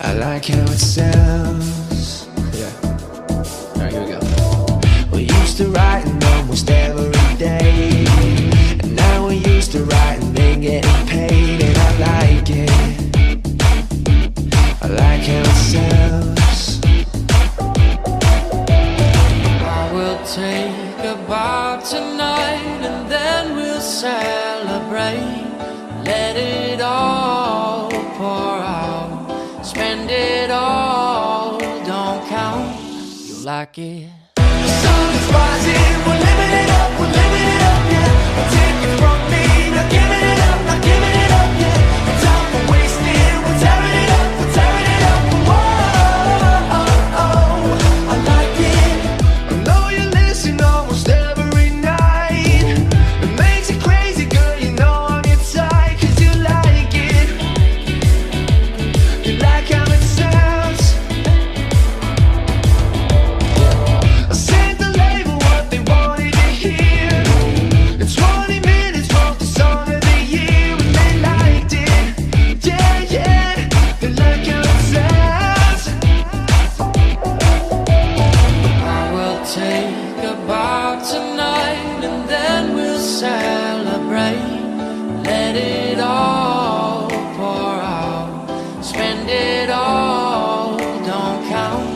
I like how it sounds. Yeah. Alright, here we go. We used to writing almost every day, and now we used to write and then getting paid. And I like it. I like how it sounds. I will take a bow tonight, and then we'll celebrate. Let it all pour out, spend it all, don't count. You like it? The sun is rising, we're living it up, we're living it up, yeah. Take it from me, not giving it up, not giving it up, yeah. No time for wasting, we're tearing it up, we're tearing it up. Whoa, I like it. I know you listen almost every night. It makes you crazy, girl, you know I'm your type. 'Cause you like it. You like how it sounds. I sent the label what they wanted to hear. In 20 minutes wrote the song of the year, and they liked it. Yeah, yeah, they like how it sounds. I will take a bow tonight, and then we'll celebrate. Let it all pour out, spend it all, don't count.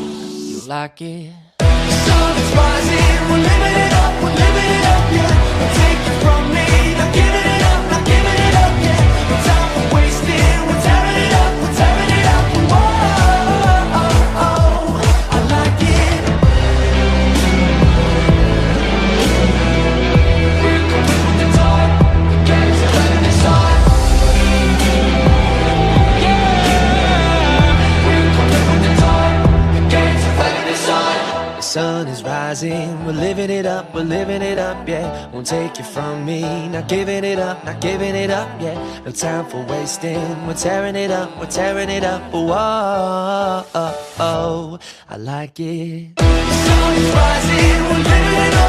You like it? The sun is rising, we're living it up, we're living it up, yeah. Take it from me, not giving it up, not giving it up, yeah. No time for wasting, we're tearing it up, we're tearing it up. Whoa, I like it. We're coming with the time, games are running inside. Yeah, we're coming with the time, games are running inside. The sun is rising, we're living it up, we're living it up, yeah. Won't take it from me, not giving it up, not giving it up, yeah. No time for wasting, we're tearing it up, we're tearing it up. Whoa, I like it. The sun is rising, we're living it up.